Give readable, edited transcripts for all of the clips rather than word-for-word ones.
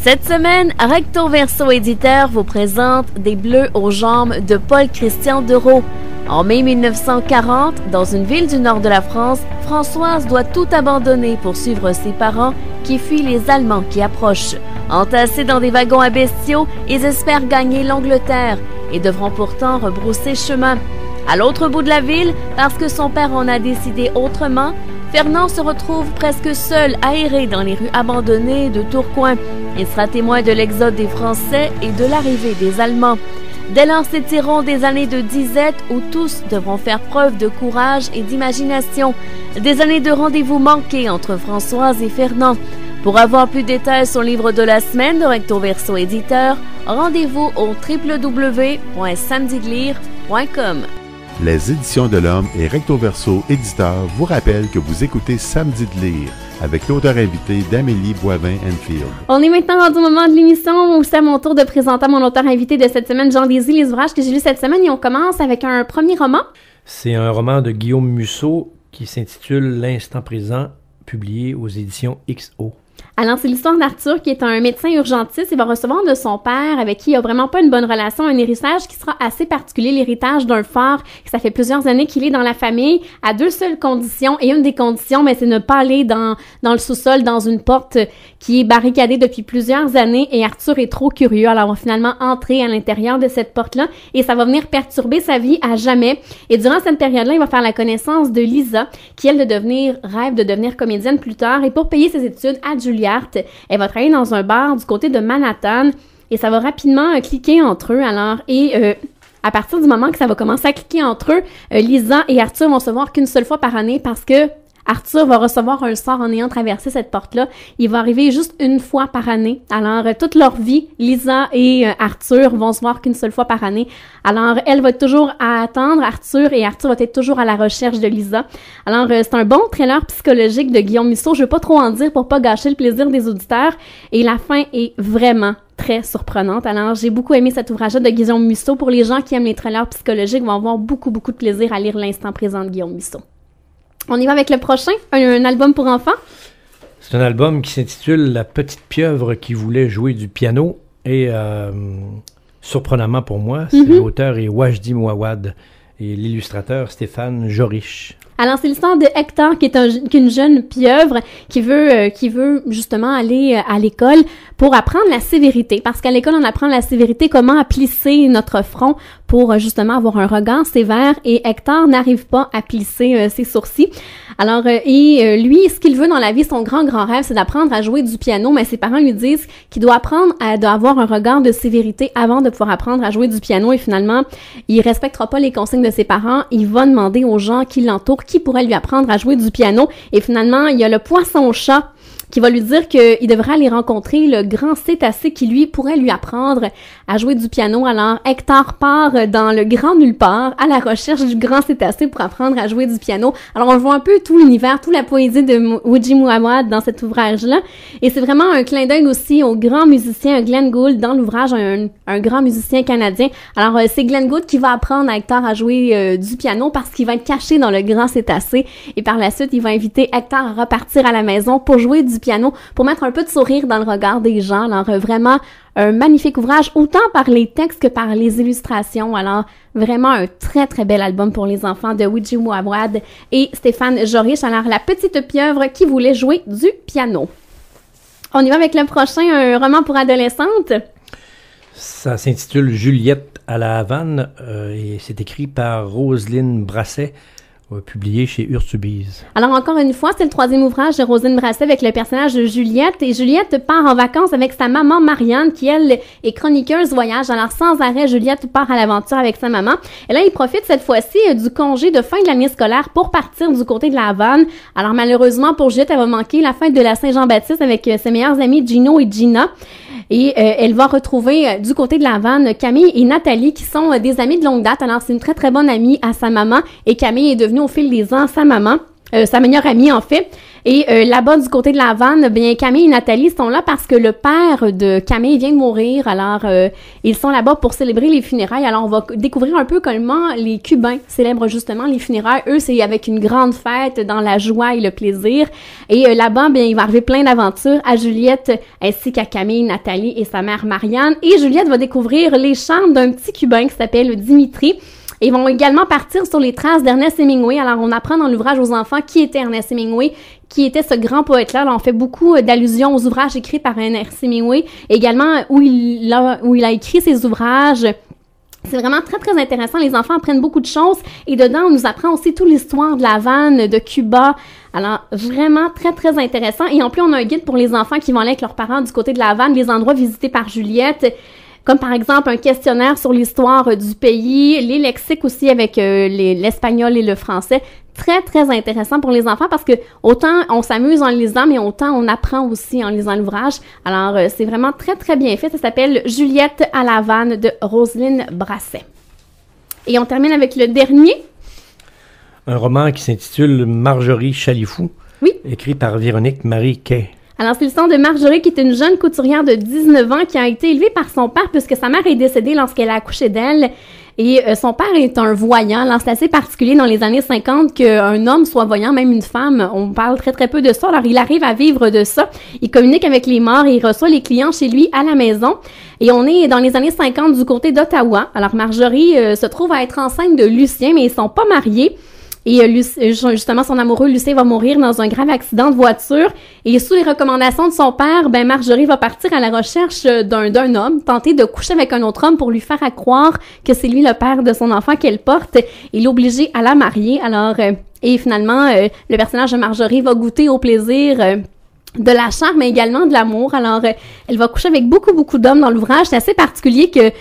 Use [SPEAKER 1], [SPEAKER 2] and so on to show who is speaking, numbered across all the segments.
[SPEAKER 1] Cette semaine, Recto Verso Éditeur vous présente Des bleus aux jambes de Paul Christian Derault. En mai 1940, dans une ville du nord de la France, Françoise doit tout abandonner pour suivre ses parents qui fuient les Allemands qui approchent. Entassés dans des wagons à bestiaux, ils espèrent gagner l'Angleterre et devront pourtant rebrousser chemin. À l'autre bout de la ville, parce que son père en a décidé autrement, Fernand se retrouve presque seul à errer dans les rues abandonnées de Tourcoing. Il sera témoin de l'exode des Français et de l'arrivée des Allemands. Dès lors s'étireront des années de disette où tous devront faire preuve de courage et d'imagination. Des années de rendez-vous manqués entre Françoise et Fernand. Pour avoir plus de détails sur le livre de la semaine de Recto Verso Éditeur, rendez-vous au www.samedilire.com.
[SPEAKER 2] Les Éditions de l'Homme et Recto Verso Éditeur vous rappellent que vous écoutez Samedi de lire avec l'auteur invité d'Amélie Boivin-Enfield.
[SPEAKER 3] On est maintenant rendu au moment de l'émission où c'est à mon tour de présenter mon auteur invité de cette semaine, Jean Désy, les ouvrages que j'ai lus cette semaine, et on commence avec un premier roman. C'est un roman de Guillaume Musso qui s'intitule L'Instant présent, publié aux éditions XO. Alors, c'est l'histoire d'Arthur qui est un médecin urgentiste. Il va recevoir de son père, avec qui il a vraiment pas une bonne relation, un héritage qui sera assez particulier, l'héritage d'un phare. Ça fait plusieurs années qu'il est dans la famille, à deux seules conditions. Et une des conditions, c'est ne pas aller dans le sous-sol, dans une porte qui est barricadée depuis plusieurs années. Et Arthur est trop curieux. Alors, on va finalement entrer à l'intérieur de cette porte-là et ça va venir perturber sa vie à jamais. Et durant cette période-là, il va faire la connaissance de Lisa, qui, elle, rêve de devenir comédienne plus tard. Et pour payer ses études à Juilliard, elle va travailler dans un bar du côté de Manhattan et ça va rapidement cliquer entre eux. Alors, à partir du moment que ça va commencer à cliquer entre eux, Lisa et Arthur vont se voir qu'une seule fois par année parce que Arthur va recevoir un sort en ayant traversé cette porte-là. Il va arriver juste une fois par année. Alors, toute leur vie, Lisa et Arthur vont se voir qu'une seule fois par année. Alors, elle va être toujours à attendre Arthur et Arthur va être toujours à la recherche de Lisa. Alors, c'est un bon thriller psychologique de Guillaume Musso. Je veux pas trop en dire pour pas gâcher le plaisir des auditeurs. Et la fin est vraiment très surprenante. Alors, j'ai beaucoup aimé cet ouvrage-là de Guillaume Musso. Pour les gens qui aiment les thrillers psychologiques, vont avoir beaucoup de plaisir à lire L'Instant présent de Guillaume Musso. On y va avec le prochain, un album pour enfants. C'est un album qui s'intitule La petite pieuvre qui voulait jouer du piano et surprenamment pour moi, l'auteur est Wajdi Mouawad et l'illustrateur Stéphane Jorich. Alors, c'est l'histoire de Hector, qui est une jeune pieuvre qui veut justement aller à l'école pour apprendre la sévérité. Parce qu'à l'école, on apprend la sévérité, comment à plisser notre front pour justement avoir un regard sévère. Et Hector n'arrive pas à plisser ses sourcils. Alors, lui, ce qu'il veut dans la vie, son grand rêve, c'est d'apprendre à jouer du piano. Mais ses parents lui disent qu'il doit apprendre à avoir un regard de sévérité avant de pouvoir apprendre à jouer du piano. Et finalement, il respectera pas les consignes de ses parents. Il va demander aux gens qui l'entourent qui pourrait lui apprendre à jouer du piano. Et finalement, il y a le poisson-chat qui va lui dire qu'il devrait aller rencontrer le grand cétacé qui, lui, pourrait lui apprendre à jouer du piano. Alors, Hector part dans le grand nulle part à la recherche du grand cétacé pour apprendre à jouer du piano. Alors, on voit un peu tout l'univers, toute la poésie de Wajdi Mouawad dans cet ouvrage-là. Et c'est vraiment un clin d'œil aussi au grand musicien Glenn Gould dans l'ouvrage, un grand musicien canadien. Alors, c'est Glenn Gould qui va apprendre à Hector à jouer du piano parce qu'il va être caché dans le grand cétacé. Et par la suite, il va inviter Hector à repartir à la maison pour jouer du piano, pour mettre un peu de sourire dans le regard des gens. Alors, vraiment, un magnifique ouvrage, autant par les textes que par les illustrations. Alors, vraiment un très bel album pour les enfants de Wajdi Mouawad et Stéphane Jorich. Alors, La petite pieuvre qui voulait jouer du piano. On y va avec le prochain, un roman pour adolescentes. Ça s'intitule Juliette à la Havane et c'est écrit par Roselyne Brasset, publié chez Urtubise. Alors, encore une fois, c'est le troisième ouvrage de Roselyne Brasset avec le personnage de Juliette. Et Juliette part en vacances avec sa maman Marianne, qui, elle, est chroniqueuse voyage. Alors, sans arrêt, Juliette part à l'aventure avec sa maman. Et là, il profite cette fois-ci du congé de fin de l'année scolaire pour partir du côté de la Havane. Alors, malheureusement, pour Juliette, elle va manquer la fête de la Saint-Jean-Baptiste avec ses meilleurs amis Gino et Gina. Et elle va retrouver du côté de la Havane Camille et Nathalie, qui sont des amies de longue date. Alors, c'est une très bonne amie à sa maman. Et Camille est devenue au fil des ans sa maman. Sa meilleure amie, en fait. Et là-bas, du côté de la vanne, bien, Camille et Nathalie sont là parce que le père de Camille vient de mourir. Alors, ils sont là-bas pour célébrer les funérailles. Alors, on va découvrir un peu comment les Cubains célèbrent justement les funérailles. Eux, c'est avec une grande fête, dans la joie et le plaisir. Et là-bas, bien, il va arriver plein d'aventures à Juliette ainsi qu'à Camille, Nathalie et sa mère Marianne. Et Juliette va découvrir les charmes d'un petit Cubain qui s'appelle Dimitri. Et ils vont également partir sur les traces d'Ernest Hemingway. Alors, on apprend dans l'ouvrage aux enfants qui était Ernest Hemingway, qui était ce grand poète-là. Alors, on fait beaucoup d'allusions aux ouvrages écrits par Ernest Hemingway, également où il a écrit ses ouvrages. C'est vraiment très, très intéressant. Les enfants apprennent beaucoup de choses. Et dedans, on nous apprend aussi toute l'histoire de la Havane, de Cuba. Alors, vraiment très, très intéressant. Et en plus, on a un guide pour les enfants qui vont aller avec leurs parents du côté de la Havane, les endroits visités par Juliette, comme par exemple un questionnaire sur l'histoire du pays, les lexiques aussi avec l'espagnol et le français. Très, très intéressant pour les enfants parce que autant on s'amuse en lisant, mais autant on apprend aussi en lisant l'ouvrage. Alors, c'est vraiment très, très bien fait. Ça s'appelle Juliette à la Havane de Roselyne Brasset. Et on termine avec le dernier.
[SPEAKER 4] Un roman qui s'intitule Marjorie Chalifou,
[SPEAKER 3] oui,
[SPEAKER 4] écrit par Véronique Marie Quay.
[SPEAKER 3] Alors, c'est l'histoire de Marjorie, qui est une jeune couturière de 19 ans qui a été élevée par son père puisque sa mère est décédée lorsqu'elle a accouché d'elle. Et son père est un voyant. Alors, c'est assez particulier dans les années 50 qu'un homme soit voyant, même une femme. On parle très, très peu de ça. Alors, il arrive à vivre de ça. Il communique avec les morts et il reçoit les clients chez lui à la maison. Et on est dans les années 50 du côté d'Ottawa. Alors, Marjorie se trouve à être enceinte de Lucien, mais ils sont pas mariés. Et justement, son amoureux, Lucien, va mourir dans un grave accident de voiture. Et sous les recommandations de son père, ben Marjorie va partir à la recherche d'un homme, tenter de coucher avec un autre homme pour lui faire croire que c'est lui le père de son enfant qu'elle porte et l'obliger à la marier. Alors, et finalement, le personnage de Marjorie va goûter au plaisir de la chair, mais également de l'amour. Alors, elle va coucher avec beaucoup, beaucoup d'hommes dans l'ouvrage. C'est assez particulier que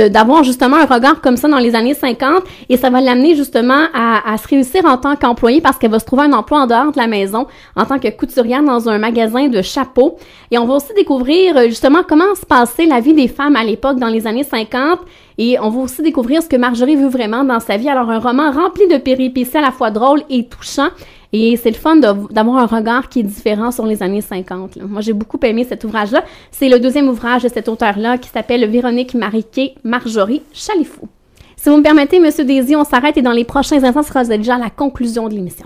[SPEAKER 3] d'avoir justement un regard comme ça dans les années 50 et ça va l'amener justement à se réussir en tant qu'employée parce qu'elle va se trouver un emploi en dehors de la maison en tant que couturière dans un magasin de chapeaux. Et on va aussi découvrir justement comment se passait la vie des femmes à l'époque dans les années 50 et on va aussi découvrir ce que Marjorie veut vraiment dans sa vie. Alors, un roman rempli de péripéties à la fois drôles et touchants. Et c'est le fun d'avoir un regard qui est différent sur les années 50. Là. Moi, j'ai beaucoup aimé cet ouvrage-là. C'est le deuxième ouvrage de cet auteur-là qui s'appelle Véronique Marie Quay, Marjorie Chalifou. Si vous me permettez, M. Désy, on s'arrête et dans les prochains instants, ce sera déjà la conclusion de l'émission.